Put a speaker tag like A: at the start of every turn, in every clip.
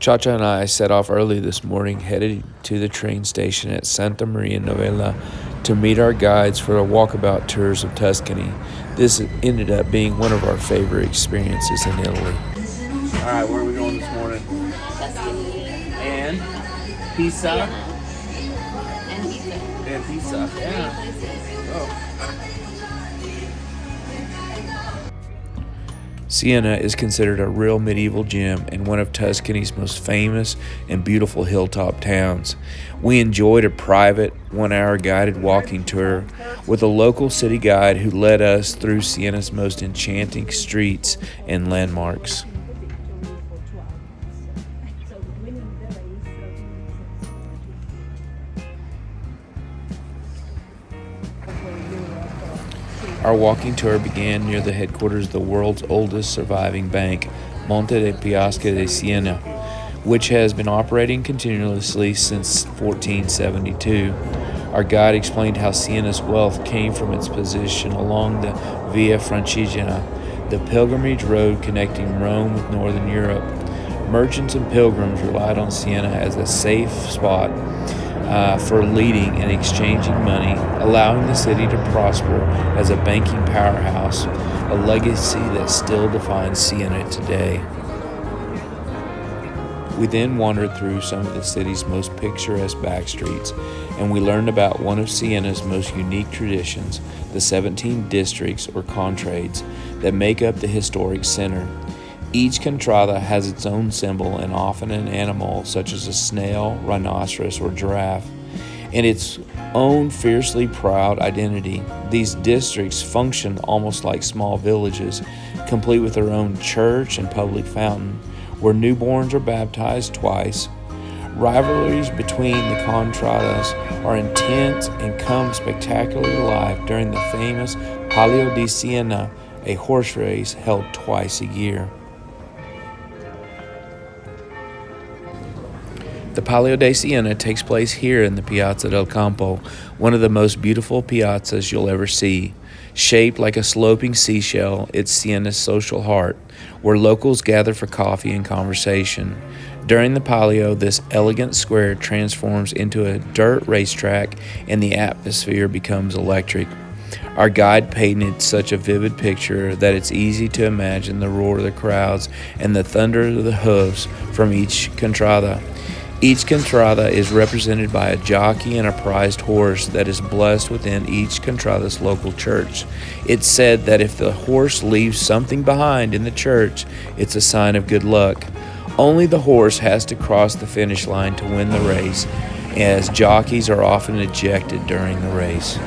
A: ChaCha and I set off early this morning, headed to the train station at Santa Maria Novella to meet our guides for a walkabout tours of Tuscany. This ended up being one of our favorite experiences in Italy. All right, where are we going this morning?
B: Tuscany.
A: And Pisa.
B: And Pisa.
A: And Pisa, yeah. Oh. Siena is considered a real medieval gem and one of Tuscany's most famous and beautiful hilltop towns. We enjoyed a private, 1-hour guided walking tour with a local city guide who led us through Siena's most enchanting streets and landmarks. Our walking tour began near the headquarters of the world's oldest surviving bank, Monte de Paschi di Siena, which has been operating continuously since 1472. Our guide explained how Siena's wealth came from its position along the Via Francigena, the pilgrimage road connecting Rome with northern Europe. Merchants and pilgrims relied on Siena as a safe spot for leading and exchanging money, allowing the city to prosper as a banking powerhouse, a legacy that still defines Siena today. We then wandered through some of the city's most picturesque back streets, and we learned about one of Siena's most unique traditions, the 17 districts or contrades that make up the historic center. Each contrada has its own symbol and often an animal such as a snail, rhinoceros, or giraffe, and its own fiercely proud identity. These districts function almost like small villages, complete with their own church and public fountain, where newborns are baptized twice. Rivalries between the contradas are intense and come spectacularly to life during the famous Palio di Siena, a horse race held twice a year. The Palio di Siena takes place here in the Piazza del Campo, one of the most beautiful piazzas you'll ever see. Shaped like a sloping seashell, it's Siena's social heart, where locals gather for coffee and conversation. During the Palio, this elegant square transforms into a dirt racetrack and the atmosphere becomes electric. Our guide painted such a vivid picture that it's easy to imagine the roar of the crowds and the thunder of the hooves from each contrada. Each contrada is represented by a jockey and a prized horse that is blessed within each contrada's local church. It's said that if the horse leaves something behind in the church, it's a sign of good luck. Only the horse has to cross the finish line to win the race, as jockeys are often ejected during the race.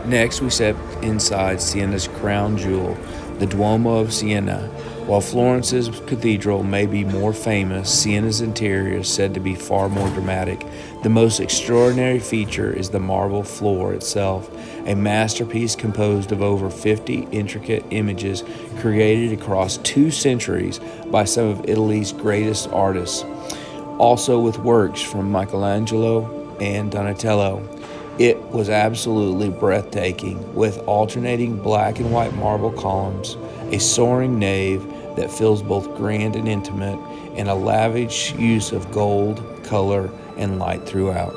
A: Next, we stepped inside Siena's crown jewel, the Duomo of Siena. While Florence's cathedral may be more famous, Siena's interior is said to be far more dramatic. The most extraordinary feature is the marble floor itself, a masterpiece composed of over 50 intricate images created across 2 centuries by some of Italy's greatest artists, also with works from Michelangelo and Donatello. It was absolutely breathtaking, with alternating black and white marble columns, a soaring nave, that feels both grand and intimate, and a lavish use of gold, color, and light throughout.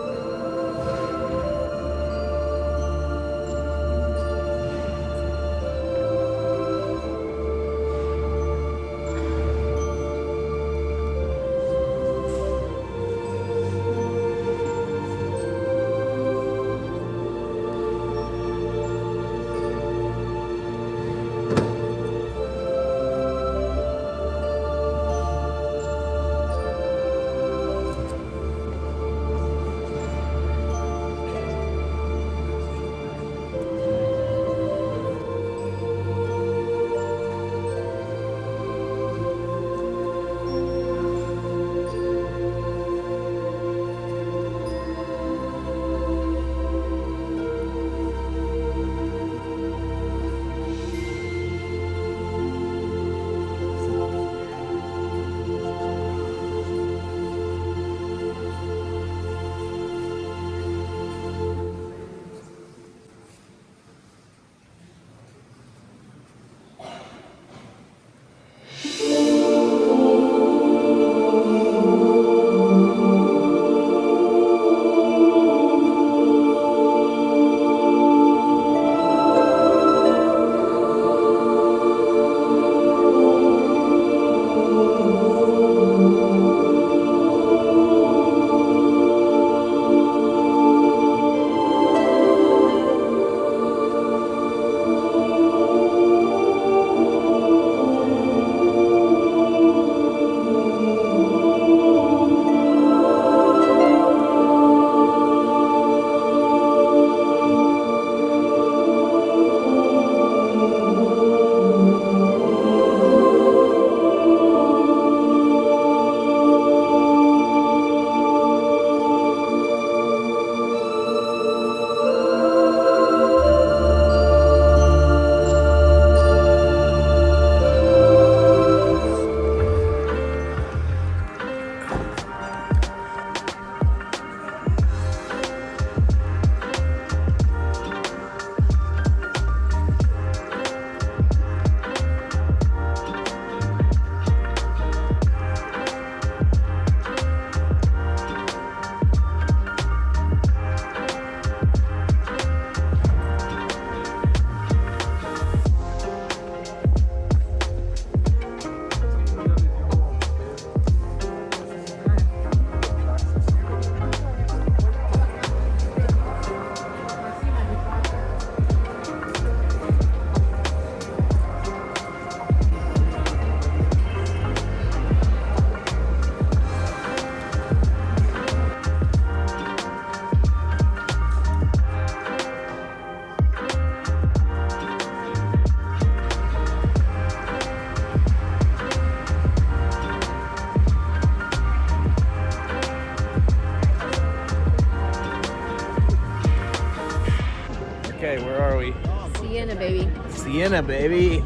A: Okay, where are we?
B: Siena, baby.
A: Siena, baby.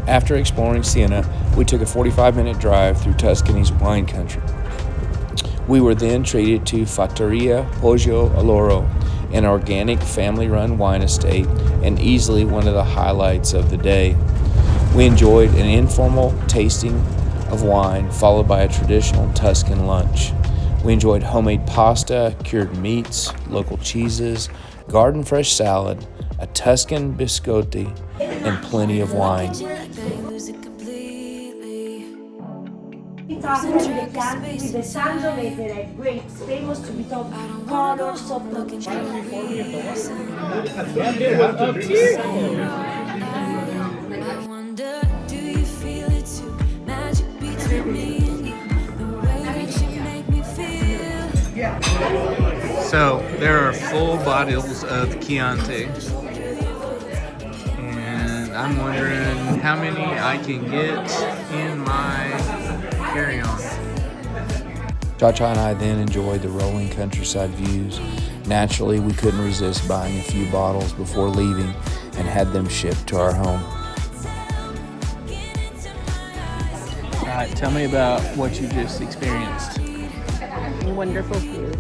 A: After exploring Siena, we took a 45-minute drive through Tuscany's wine country. We were then treated to Fattoria Poggio Alloro, an organic family-run wine estate and easily one of the highlights of the day. We enjoyed an informal tasting of wine followed by a traditional Tuscan lunch. We enjoyed homemade pasta, cured meats, local cheeses, garden-fresh salad, a Tuscan biscotti, and plenty of wine.
C: The country with the Santo Vetere, grapes famous to be told colors of the
D: I wonder, do you feel it too? Magic between me and you, the way that you make me feel.
A: So there are full bottles of Chianti, and I'm wondering how many I can get in my carry-on. ChaCha and I then enjoyed the rolling countryside views Naturally, we couldn't resist buying a few bottles before leaving and had them shipped to our home.
E: All right, tell me about what you just experienced.
B: Wonderful food,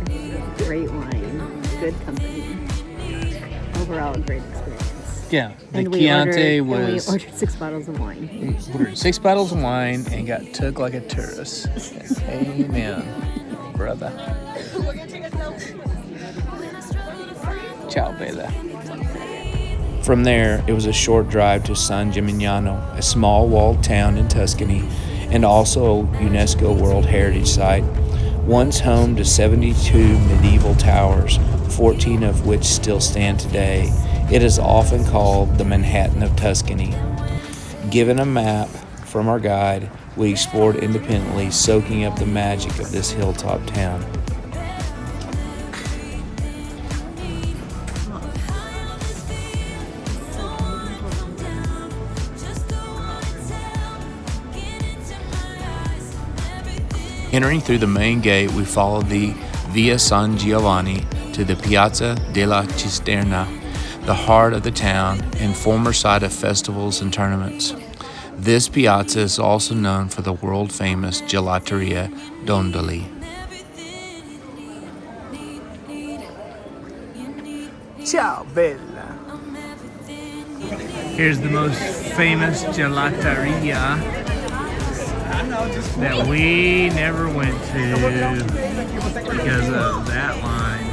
B: great wine, good company. Overall, a great experience.
E: Yeah, the
B: And we
E: Chianti
B: ordered
E: was...
B: 6 bottles of wine.
E: We ordered 6 bottles of wine and got took like a tourist. Amen, brother. Ciao, Bella.
A: From there, it was a short drive to San Gimignano, a small walled town in Tuscany, and also a UNESCO World Heritage Site. Once home to 72 medieval towers, 14 of which still stand today, it is often called the Manhattan of Tuscany. Given a map from our guide, we explored independently, soaking up the magic of this hilltop town. Entering through the main gate, we followed the Via San Giovanni to the Piazza della Cisterna, the heart of the town and former site of festivals and tournaments. This piazza is also known for the world-famous Gelateria Dondoli.
E: Ciao, Bella. Here's the most famous gelateria that we never went to because of that line.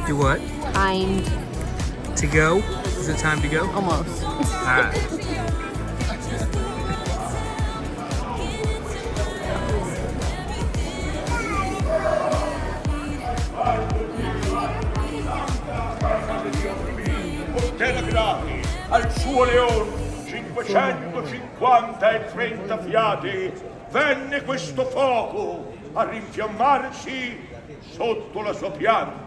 E: Do what?
B: Timed.
E: To go? Is it time to go?
B: Almost.
E: Alright.
F: Al suo leon 550 fiati venne questo fuoco a rinfiammarsi sotto la sua pianta.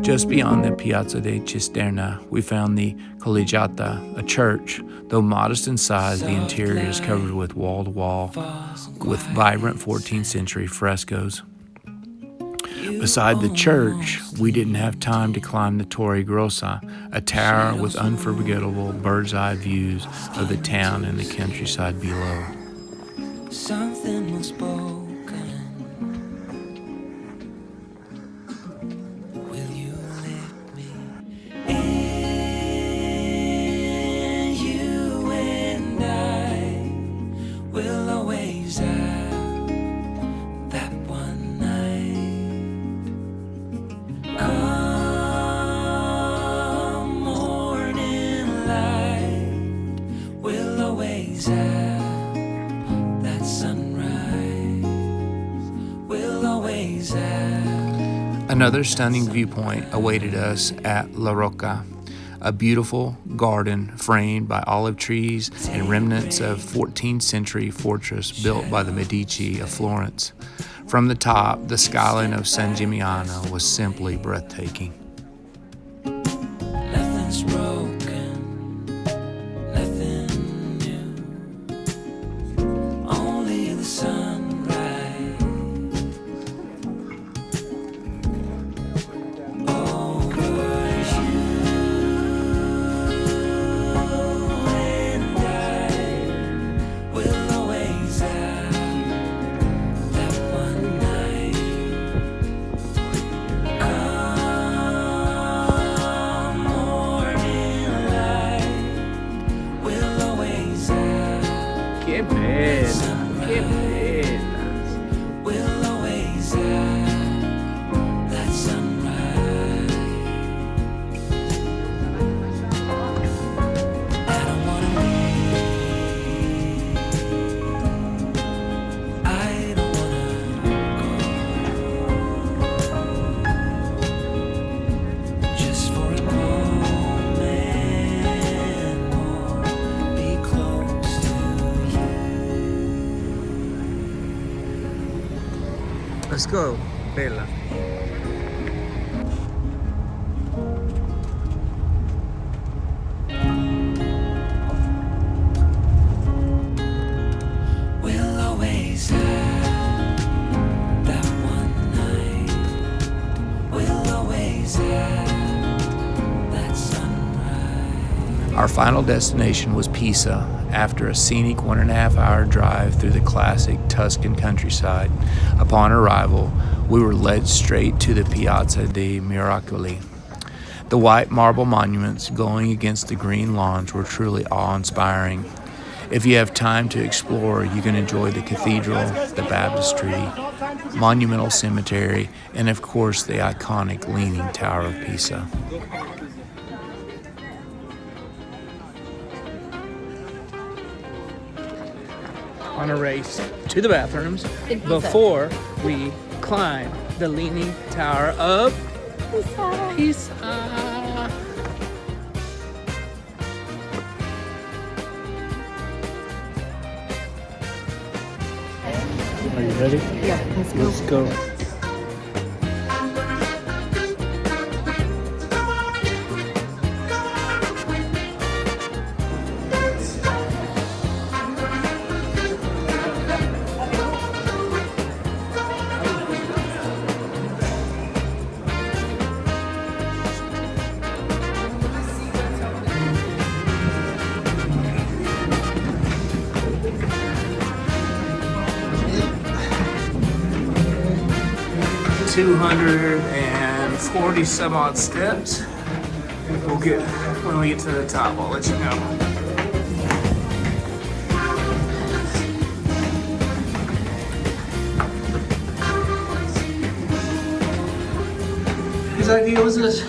A: Just beyond the Piazza de Cisterna, we found the Collegiata, a church. Though modest in size, the interior is covered with wall-to-wall with vibrant 14th century frescoes. Beside the church, we didn't have time to climb the Torre Grossa, a tower with unforgettable bird's-eye views of the town and the countryside below.
D: Something was spoken. Will you let me in? You and I will always have that one night. Come morning light, we'll always have that sunrise. We'll always have.
A: Another stunning viewpoint awaited us at La Rocca, a beautiful garden framed by olive trees and remnants of 14th century fortress built by the Medici of Florence. From the top, the skyline of San Gimignano was simply breathtaking.
D: Nothing's broken, nothing new. Only the sunrise. Over you and I will always have that one night. Come morning
E: Let's go, Bella.
D: We'll always have that one night. We'll always have that sunrise.
A: Our final destination was Pisa. After a scenic 1.5 hour drive through the classic Tuscan countryside, upon arrival, we were led straight to the Piazza dei Miracoli. The white marble monuments glowing against the green lawns were truly awe-inspiring. If you have time to explore, you can enjoy the cathedral, the baptistry, monumental cemetery, and of course the iconic Leaning Tower of Pisa.
E: On a race to the bathrooms before we climb the Leaning Tower of Pisa. Are you ready?
B: Yeah, let's go.
E: Let's go. $240 some odd steps. We'll get when we get to the top. I'll let you know. Whose idea was this?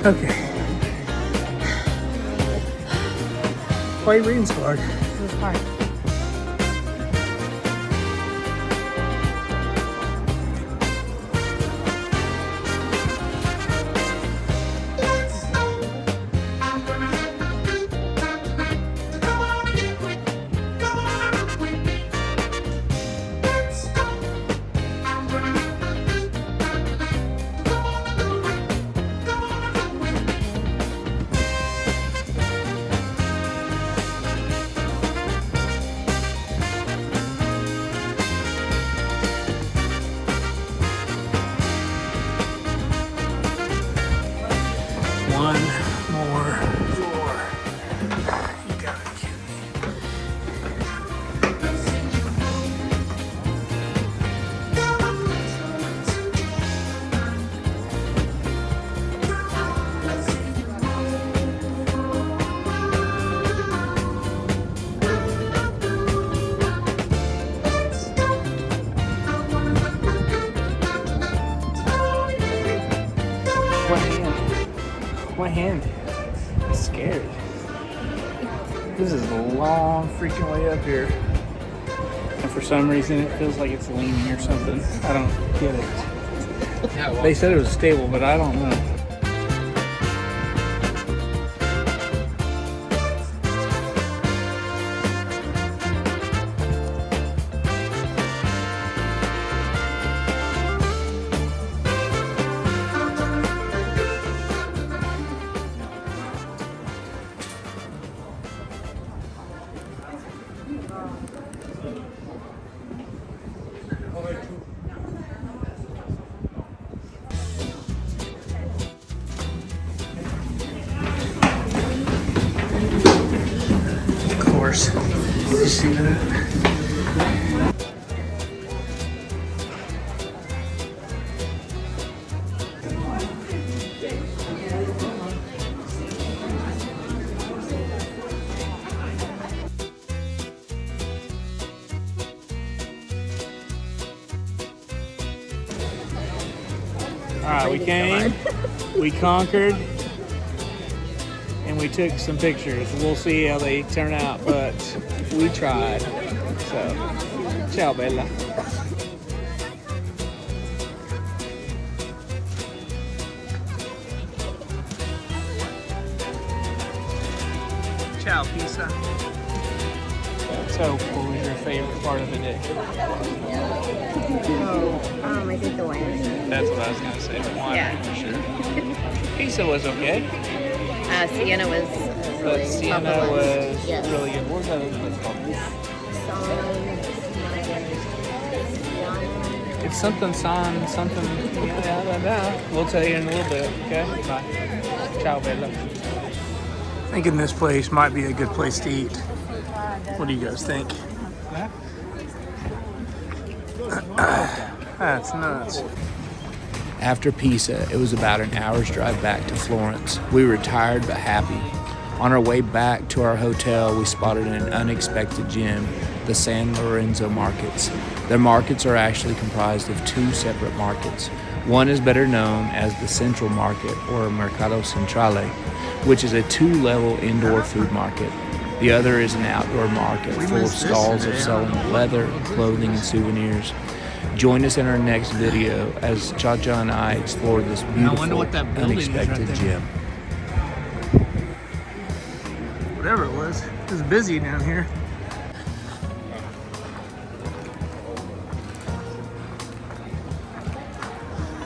E: Okay. Why are you reading so hard?
B: This is hard.
E: One more floor. You gotta be kidding me. My hand is scared. This is a long freaking way up here. And for some reason it feels like it's leaning or something. I don't get it. They said it was stable, but I don't know. You see that? Alright, we came, we conquered, and we took some pictures. We'll see how they turn out, but we tried. So, ciao Bella. Ciao Pisa. That's So, what was your favorite part of the day?
B: I think the wine.
E: That's what I was going to say, the wine,
B: Yeah.
E: for sure. Pisa was okay.
B: Siena was
E: But
B: really
E: Siena was
B: Yes.
E: really good. What was that other place called? It's something. Yeah, I don't know. We'll tell you in a little bit, okay? Bye. Ciao, Bella. Thinking this place might be a good place to eat. What do you guys think? That's nuts.
A: After Pisa, it was about an hour's drive back to Florence. We were tired but happy. On our way back to our hotel, we spotted an unexpected gem, the San Lorenzo markets. Their markets are actually comprised of two separate markets. One is better known as the Central Market, or Mercato Centrale, which is a two-level indoor food market. The other is an outdoor market full of stalls of selling leather, clothing, and souvenirs. Join us in our next video as ChaCha and I explore this beautiful, unexpected gem.
E: Whatever it was busy down here.